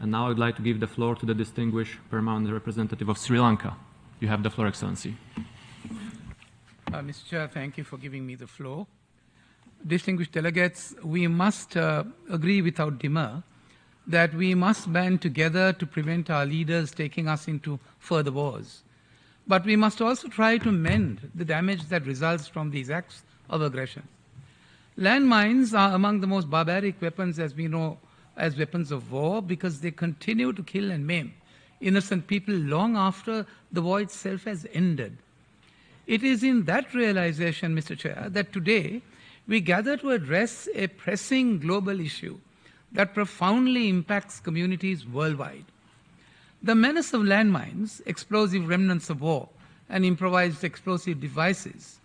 And now I'd like to give the floor to the distinguished permanent representative of Sri Lanka. You have the floor, Excellency. Mr. Chair, thank you for giving me the floor. Distinguished delegates, we must agree without demur that we must band together to prevent our leaders taking us into further wars. But we must also try to mend the damage that results from these acts of aggression. Landmines are among the most barbaric weapons, as we know, as weapons of war, because they continue to kill and maim innocent people long after the war itself has ended. It is in that realization, Mr. Chair, that today we gather to address a pressing global issue that profoundly impacts communities worldwide. The menace of landmines, explosive remnants of war, and improvised explosive devices.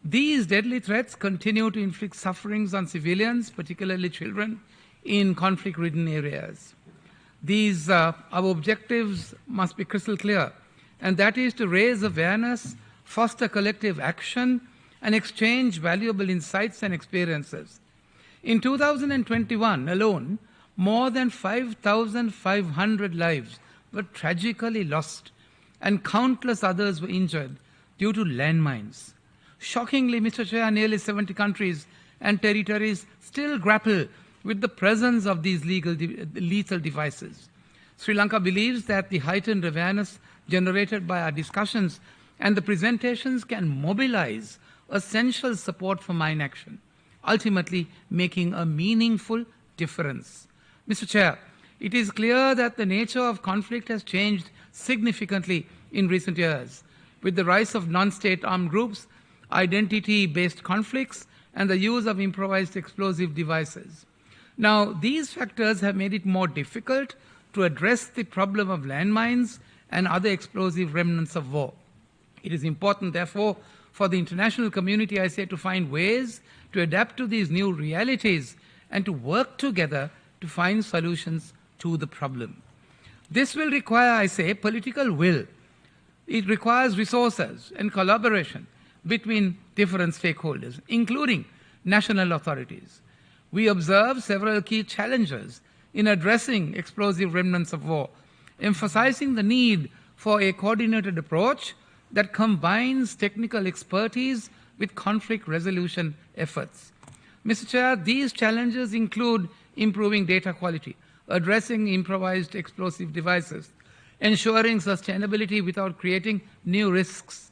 These deadly threats continue to inflict sufferings on civilians, particularly children, in conflict-ridden areas. Our objectives must be crystal clear, and that is to raise awareness, foster collective action, and exchange valuable insights and experiences. In 2021 alone, more than 5,500 lives were tragically lost, and countless others were injured due to landmines. Shockingly, Mr. Chair, nearly 70 countries and territories still grapple with the presence of these lethal devices. Sri Lanka believes that the heightened awareness generated by our discussions and the presentations can mobilize essential support for mine action, ultimately making a meaningful difference. Mr. Chair, it is clear that the nature of conflict has changed significantly in recent years, with the rise of non-state armed groups, identity-based conflicts, and the use of improvised explosive devices. Now, these factors have made it more difficult to address the problem of landmines and other explosive remnants of war. It is important, therefore, for the international community, I say, to find ways to adapt to these new realities and to work together to find solutions to the problem. This will require, I say, political will. It requires resources and collaboration between different stakeholders, including national authorities. We observe several key challenges in addressing explosive remnants of war, emphasizing the need for a coordinated approach that combines technical expertise with conflict resolution efforts. Mr. Chair, these challenges include improving data quality, addressing improvised explosive devices, ensuring sustainability without creating new risks,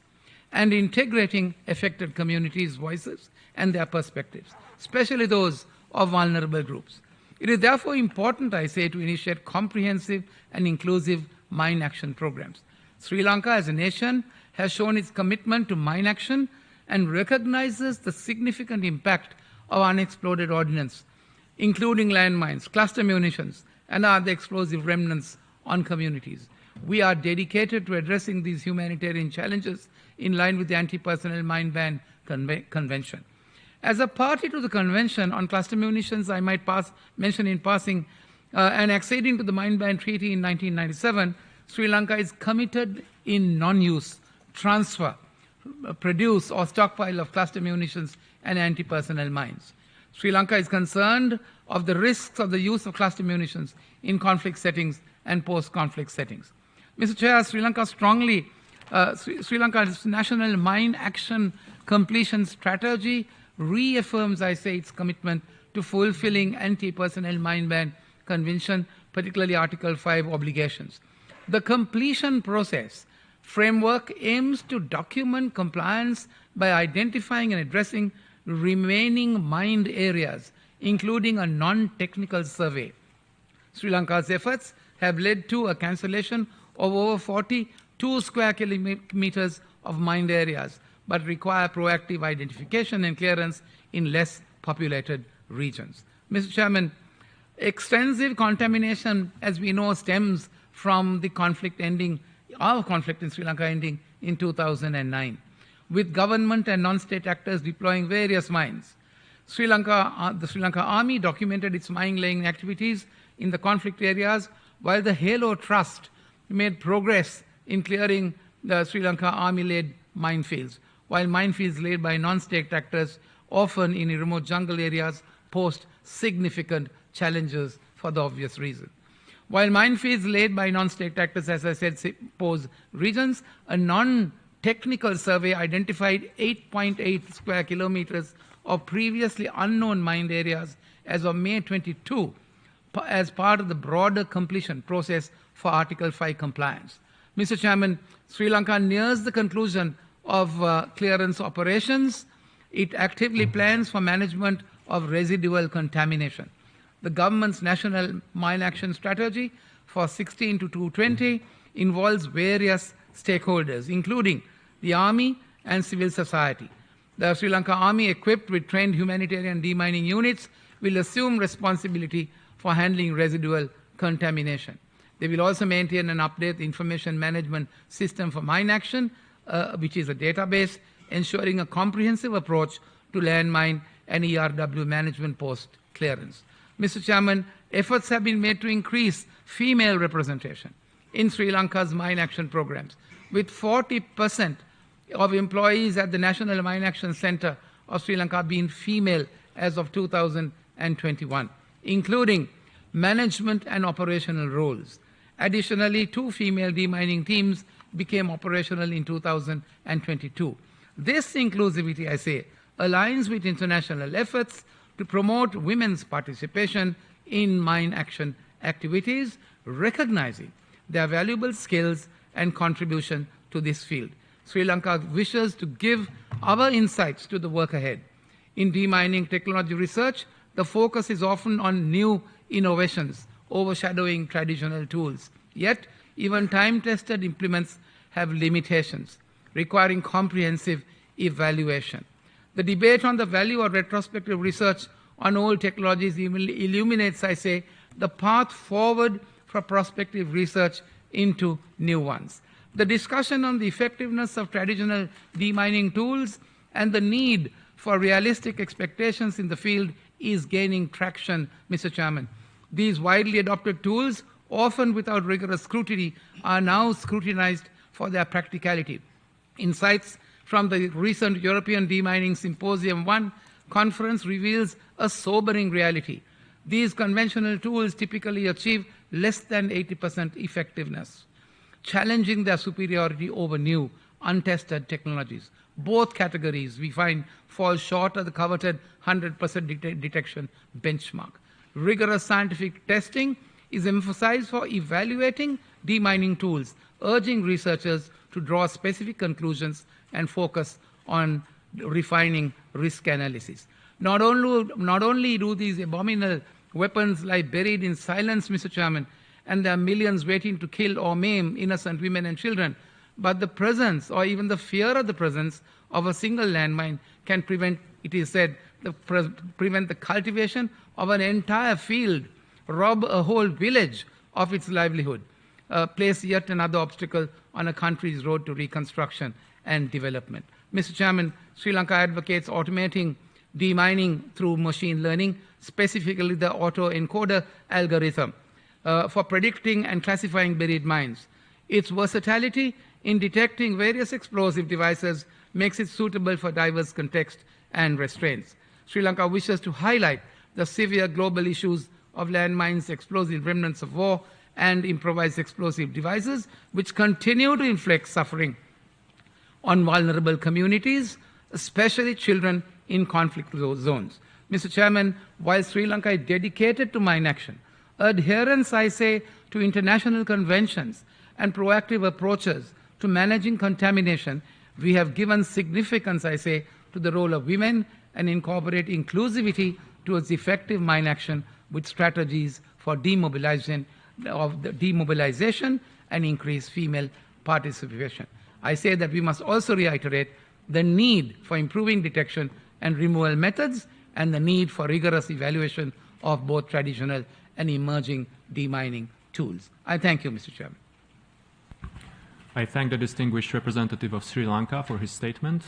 and integrating affected communities' voices and their perspectives, especially those of vulnerable groups. It is therefore important, I say, to initiate comprehensive and inclusive mine action programs. Sri Lanka as a nation has shown its commitment to mine action and recognizes the significant impact of unexploded ordnance, including landmines, cluster munitions, and other explosive remnants on communities. We are dedicated to addressing these humanitarian challenges in line with the Anti-Personnel Mine Ban Convention. As a party to the Convention on Cluster Munitions, I might mention in passing, and acceding to the Mine Ban Treaty in 1997, Sri Lanka is committed in non-use, transfer, produce, or stockpile of cluster munitions and anti-personnel mines. Sri Lanka is concerned of the risks of the use of cluster munitions in conflict settings and post-conflict settings. Mr. Chair, Sri Lanka's National Mine Action Completion Strategy reaffirms, I say, its commitment to fulfilling Anti-Personnel Mine Ban Convention, particularly Article 5 obligations. The completion process framework aims to document compliance by identifying and addressing remaining mined areas, including a non-technical survey. Sri Lanka's efforts have led to a cancellation of over 42 square kilometers of mined areas, but require proactive identification and clearance in less populated regions. Mr. Chairman, extensive contamination, as we know, stems from the conflict ending, our conflict in Sri Lanka ending in 2009, with government and non-state actors deploying various mines. The Sri Lanka Army documented its mine-laying activities in the conflict areas, while the Halo Trust made progress in clearing the Sri Lanka Army-led minefields, while minefields laid by non-state actors, often in remote jungle areas, posed significant challenges for the obvious reason. While minefields laid by non-state actors, as I said, pose regions, a non-technical survey identified 8.8 square kilometers of previously unknown mined areas as of May 22 as part of the broader completion process for Article 5 compliance. Mr. Chairman, Sri Lanka nears the conclusion of clearance operations. It actively plans for management of residual contamination. The government's National Mine Action Strategy for 16 to 220 involves various stakeholders, including the Army and civil society. The Sri Lanka Army, equipped with trained humanitarian demining units, will assume responsibility for handling residual contamination. They will also maintain and update the information management system for mine action, which is a database, ensuring a comprehensive approach to landmine and ERW management post-clearance. Mr. Chairman, efforts have been made to increase female representation in Sri Lanka's mine action programs, with 40% of employees at the National Mine Action Centre of Sri Lanka being female as of 2021, including management and operational roles. Additionally, 2 female demining teams became operational in 2022. This inclusivity, I say, aligns with international efforts to promote women's participation in mine action activities, recognizing their valuable skills and contribution to this field. Sri Lanka wishes to give our insights to the work ahead. In demining technology research, the focus is often on new innovations, overshadowing traditional tools. Yet, even time-tested implements have limitations, requiring comprehensive evaluation. The debate on the value of retrospective research on old technologies illuminates, I say, the path forward for prospective research into new ones. The discussion on the effectiveness of traditional demining tools and the need for realistic expectations in the field is gaining traction, Mr. Chairman. These widely adopted tools, often without rigorous scrutiny, are now scrutinized for their practicality. Insights from the recent European Demining Symposium 1 conference reveals a sobering reality. These conventional tools typically achieve less than 80% effectiveness, challenging their superiority over new, untested technologies. Both categories, we find, fall short of the coveted 100% detection benchmark. Rigorous scientific testing is emphasized for evaluating demining tools, urging researchers to draw specific conclusions and focus on refining risk analysis. Not only do these abominable weapons lie buried in silence, Mr. Chairman, and there are millions waiting to kill or maim innocent women and children, but the presence or even the fear of the presence of a single landmine can prevent, it is said, prevent the cultivation of an entire field, rob a whole village of its livelihood, place yet another obstacle on a country's road to reconstruction and development. Mr. Chairman, Sri Lanka advocates automating demining through machine learning, specifically the autoencoder algorithm, for predicting and classifying buried mines. Its versatility in detecting various explosive devices makes it suitable for diverse contexts and restraints. Sri Lanka wishes to highlight the severe global issues of landmines, explosive remnants of war, and improvised explosive devices, which continue to inflict suffering on vulnerable communities, especially children in conflict zones. Mr. Chairman, while Sri Lanka is dedicated to mine action, adherence, I say, to international conventions and proactive approaches to managing contamination, we have given significance, I say, to the role of women and incorporate inclusivity towards effective mine action with strategies for demobilization and increased female participation. I say that we must also reiterate the need for improving detection and removal methods and the need for rigorous evaluation of both traditional and emerging demining tools. I thank you, Mr. Chairman. I thank the distinguished representative of Sri Lanka for his statement.